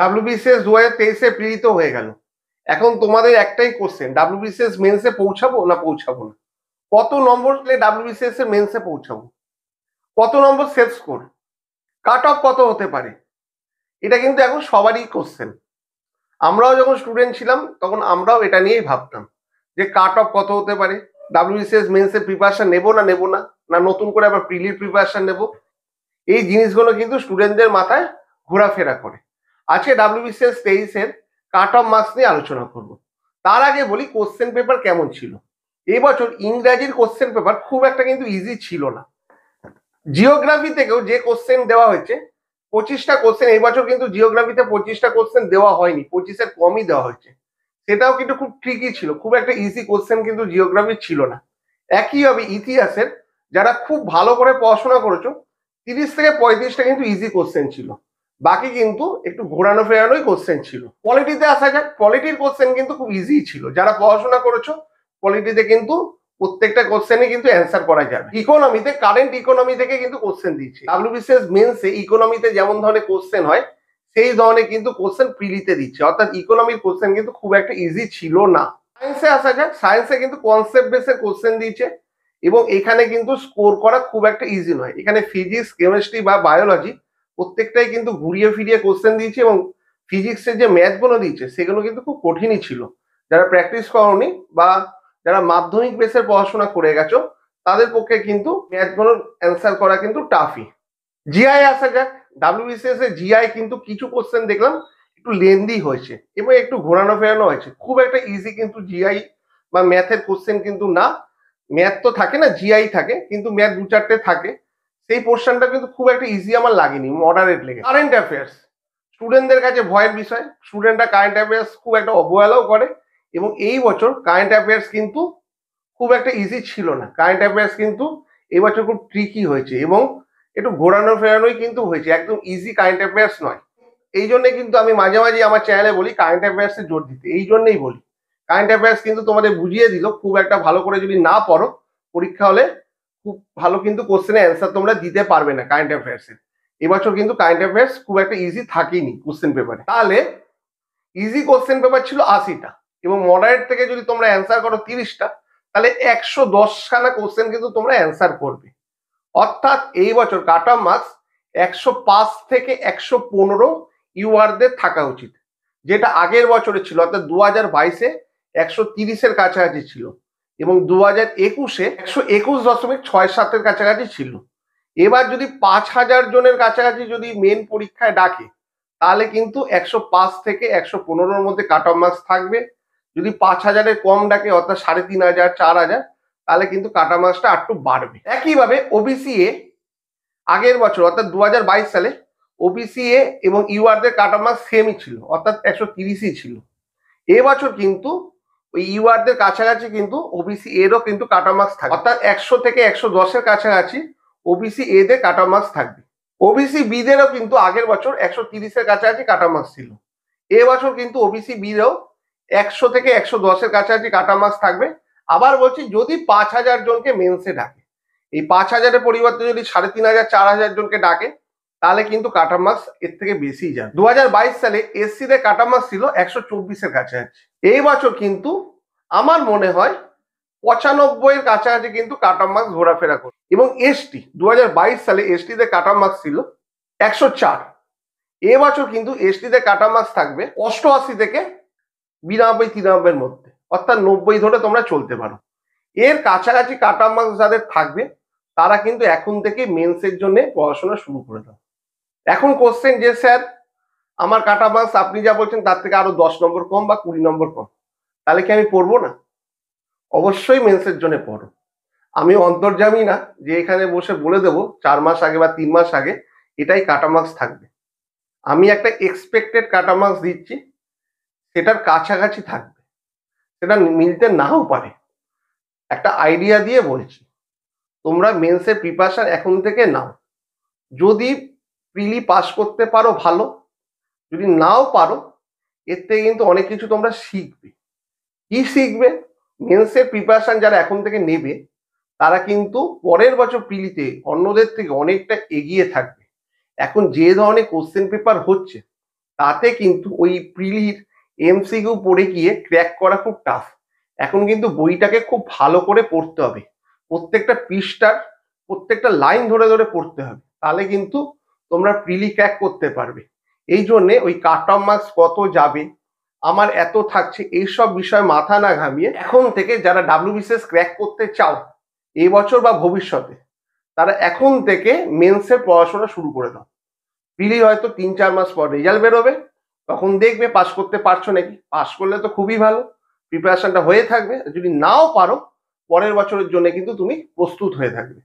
WBCS 2023-এ প্রেরিত হয়ে গেল। এখন তোমাদের একটাই কোশ্চেন, ডাব্লিউবিসিএস মেন্সে পৌঁছাবো না পৌঁছাবো না? কত নম্বর পেলে ডাব্লিউবিসিএস এর মেন্সে পৌঁছাবো? কত নম্বর সেট স্কোর? কাট অফ কত হতে পারে? এটা কিন্তু এখন সবারই কোশ্চেন। আমরাও যখন স্টুডেন্ট ছিলাম তখন আমরাও এটা নিয়েই ভাবতাম যে কাট অফ কত হতে পারে, ডাব্লিউবিসিএস মেন্সের প্রিপারেশন নেবো না নেবো না, না নতুন করে আবার প্রিলির প্রিপারেশন নেবো। এই জিনিসগুলো কিন্তু স্টুডেন্টদের মাথায় ঘোরাফেরা করে। আজকে ডাব্লিউবিসিএস 23-এর কাট অফ মার্কস নিয়ে আলোচনা করব। তার আগে বলি কোশ্চেন পেপার কেমন ছিল। এই বছর ইংরাজির কোশ্চেন পেপার খুব একটা কিন্তু ইজি ছিল না। জিওগ্রাফি থেকেও যে কোশ্চেন দেওয়া হয়েছে 25টা কোশ্চেন, এই বছর কিন্তু জিওগ্রাফিতে 25টা কোশ্চেন দেওয়া হয়নি, 25-এর কমই দেওয়া হয়েছে। সেটাও কিন্তু খুব ট্রিকি ছিল, খুব একটা ইজি কোশ্চেন কিন্তু জিওগ্রাফি ছিল না। একইভাবে ইতিহাসের যারা খুব ভালো করে পড়াশোনা করেছো 30 থেকে 35টা কিন্তু ইজি কোশ্চেন ছিল, বাকি কিন্তু একটু ঘোরানো ফেরানোই কোশ্চেন ছিল। পলিটিতে আসা যাক, পলিটির কোশ্চেন কিন্তু খুব ইজি ছিল। যারা পড়াশোনা করেছো পলিটিতে কিন্তু প্রত্যেকটা কোশ্চেনে কিন্তু অ্যান্সার করা যাবে। ইকোনমিতে কারেন্ট ইকোনমি থেকে কিন্তু কোশ্চেন দিচ্ছে। ডাব্লিউবিসিএস মেন্সে ইকোনমিতে যেমন ধরনের কোশ্চেন হয় সেই ধরনের কিন্তু কোশ্চেন প্রিলিতে দিচ্ছে, অর্থাৎ ইকোনমির কোশ্চেন কিন্তু খুব একটা ইজি ছিল না। সায়েন্সে আসা যাক, সায়েন্সে কিন্তু কনসেপ্ট বেসের কোশ্চেন দিয়েছে এবং এখানে কিন্তু স্কোর করা খুব একটা ইজি নয়। এখানে ফিজিক্স, কেমিস্ট্রি বা বায়োলজি প্রত্যেকটাই কিন্তু ঘুরিয়ে ফিরিয়ে কোশ্চেন দিয়েছে এবং ফিজিক্সের যে ম্যাথগুলো দিয়েছে সেগুলো কিন্তু খুব কঠিনই ছিল। যারা প্র্যাকটিস করনি বা যারা মাধ্যমিক বেসের পড়াশোনা করে গেছো তাদের পক্ষে কিন্তু ম্যাথগুলোর অ্যান্সার করা কিন্তু টাফই। জিআই আসা যাক, ডাব্লিউবিসিএস এর জিআই কিন্তু কিছু কোশ্চেন দেখলাম একটু লেন্দি হয়েছে এবং একটু ঘোরানো ফেরানো হয়েছে। খুব একটা ইজি কিন্তু জিআই বা ম্যাথের কোশ্চেন কিন্তু না। ম্যাথ তো থাকে না, জিআই থাকে, কিন্তু ম্যাথ দু চারটে থাকে। সেই পোর্শনটা কিন্তু খুব একটা ইজি আমার লাগেনি, মডারেট লেগে। কারেন্ট অ্যাফেয়ার্স স্টুডেন্টদের কাছে ভয়ের বিষয়। স্টুডেন্টরা কারেন্ট অ্যাফেয়ার্স খুব একটা অবহেলাও করে এবং এই বছর কারেন্ট অ্যাফেয়ার্স কিন্তু খুব একটা ইজি ছিল না। কারেন্ট অ্যাফেয়ার্স কিন্তু এই বছর খুব ট্রিকি হয়েছে এবং একটু ঘোরানো ফেরানোই কিন্তু হয়েছে, একদম ইজি কারেন্ট অ্যাফেয়ার্স নয়। এই জন্য কিন্তু আমি মাঝে মাঝে আমার চ্যানেলে বলি কারেন্ট অ্যাফেয়ার্সে জোর দিতে, এই জন্যই বলি। কারেন্ট অ্যাফেয়ার্স কিন্তু তোমাদের বুঝিয়ে দিল, খুব একটা ভালো করে যদি না পড়ো পরীক্ষা হলে খুব ভালো কিন্তু কোশ্চেনের অ্যান্সার তোমরা দিতে পারবে না কারেন্ট অ্যাফেয়ার্সে। এবছর কিন্তু কারেন্ট অ্যাফেয়ার্স খুব একটা ইজি থাকেনি কোশ্চেন পেপারে। তাহলে ইজি কোশ্চেন পেপার ছিল 80টা এবং মডারেট থেকে যদি তোমরা অ্যান্সার করো 30টা, তাহলে 110খানা কোশ্চেন কিন্তু তোমরা অ্যান্সার করবে। অর্থাৎ এই বছর কাট অফ মার্কস 105 থেকে 115 ইউআরদের থাকা উচিত, যেটা আগের বছরে ছিল, অর্থাৎ 2022-এ 130-এর কাছাকাছি ছিল এবং 2021-এ 121.67-এর কাছাকাছি ছিল। এবার যদি 5000 জনের কাছাকাছি যদি মেন পরীক্ষায় ডাকে তাহলে কিন্তু 105 থেকে 115-র মধ্যে কাট অফ মার্কস থাকবে। যদি 5000-এর কম ডাকে, অর্থাৎ 3500, 4000, তাহলে কিন্তু কাট অফ মার্কসটা একটু বাড়বে। একইভাবে ওবিসি এ আগের বছর অর্থাৎ 2022 সালে ওবিসি এ এবং ইউআরদের কাট অফ মার্কস সেমই ছিল, অর্থাৎ 130ই ছিল। এবছর কিন্তু ওই ইউআরদের কাছাকাছি কিন্তু ওবিসি এরও কিন্তু কাট অফ মার্কস থাকবে, অর্থাৎ 100 থেকে 110-এর কাছাকাছি OBC A there cut off marks থাকবে। ওবিসি বি দেরও কিন্তু আগের বছর 130-এর কাছাকাছি কাট অফ মার্কস ছিল। এবছর কিন্তু ওবিসি বি দেরও 100 থেকে 110-এর কাছাকাছি কাট অফ মার্কস থাকবে। আবার বলছি, যদি 5000 জনকে মেন্সে ডাকে, এই 5000-এর পরিবর্তে যদি 3500, 4000 জনকে ডাকে তাহলে কিন্তু কাট অফ মার্কস এর থেকে বেশি যাবে। 2022 সালে এসসি দের কাট অফ মার্কস ছিল 124-এর কাছাকাছি। এই বছর কিন্তু আমার মনে হয় 95-এর কাছাকাছি কিন্তু কাট অফ মার্কস ঘোরাফেরা করবে। এবং এসটি 2022 সালে এসটি দের কাট অফ মার্কস ছিল 104। এবছর কিন্তু এসটি দের কাট অফ মার্কস থাকবে 88 থেকে 92-93-এর মধ্যে, অর্থাৎ 90 ধরে তোমরা চলতে পারো। এর কাছাকাছি কাট অফ মার্কস যাদের থাকবে তারা কিন্তু এখন থেকে মেন্সের জন্য পড়াশোনা শুরু করে দাও। এখন কোশ্চেন যে স্যার আমার কাট অফ মার্কস আপনি যা বলছেন তার থেকে আরো 10 নম্বর কম বা 20 নম্বর কম, তাহলে কি আমি পড়বো না? অবশ্যই মেন্সের জন্য পড়ো। আমি অন্তর্যামী না যে এখানে বসে বলে দেবো 4 মাস আগে বা 3 মাস আগে এটাই কাট অফ মার্কস থাকবে। আমি একটা এক্সপেক্টেড কাট অফ মার্কস দিচ্ছি, সেটার কাছাকাছি থাকবে, সেটা মিলতে নাও পারে। একটা আইডিয়া দিয়ে বলছি, তোমরা মেন্সের প্রিপারেশন এখন থেকে নাও। যদি প্রিলি পাস করতে পারো ভালো, যদি নাও পারো এর থেকে কিন্তু অনেক কিছু তোমরা শিখবে। কি শিখবে? মেন্সের প্রিপারেশন যারা এখন থেকে নেবে তারা কিন্তু পরের বছর প্রিলিতে অন্যদের থেকে অনেকটা এগিয়ে থাকবে। এখন যে ধরনের কোশ্চেন পেপার হচ্ছে তাতে কিন্তু ওই প্রিলির এমসিকিউ পড়ে গিয়ে ক্র্যাক করা খুব টাফ। এখন কিন্তু বইটাকে খুব ভালো করে পড়তে হবে, প্রত্যেকটা পৃষ্ঠার প্রত্যেকটা লাইন ধরে ধরে পড়তে হবে, তাহলে কিন্তু তোমরা প্রিলি ক্র্যাক করতে পারবে। এই জন্যে ওই কাট অফ মার্কস কত যাবে, আমার এত থাকছে, এইসব বিষয় মাথা না ঘামিয়ে এখন থেকে যারা ডাব্লিউবিসিএস ক্র্যাক করতে চাও এই বছর বা ভবিষ্যতে, তারা এখন থেকে মেন্সের পড়াশোনা শুরু করে দাও। প্রিলি হয়তো 3-4 মাস পর রেজাল্ট বেরোবে, তখন দেখবে পাস করতে পারছো নাকি। পাস করলে তো খুবই ভালো, প্রিপারেশনটা হয়ে থাকবে। যদি নাও পারো, পরের বছরের জন্য কিন্তু তুমি প্রস্তুত হয়ে থাকবে।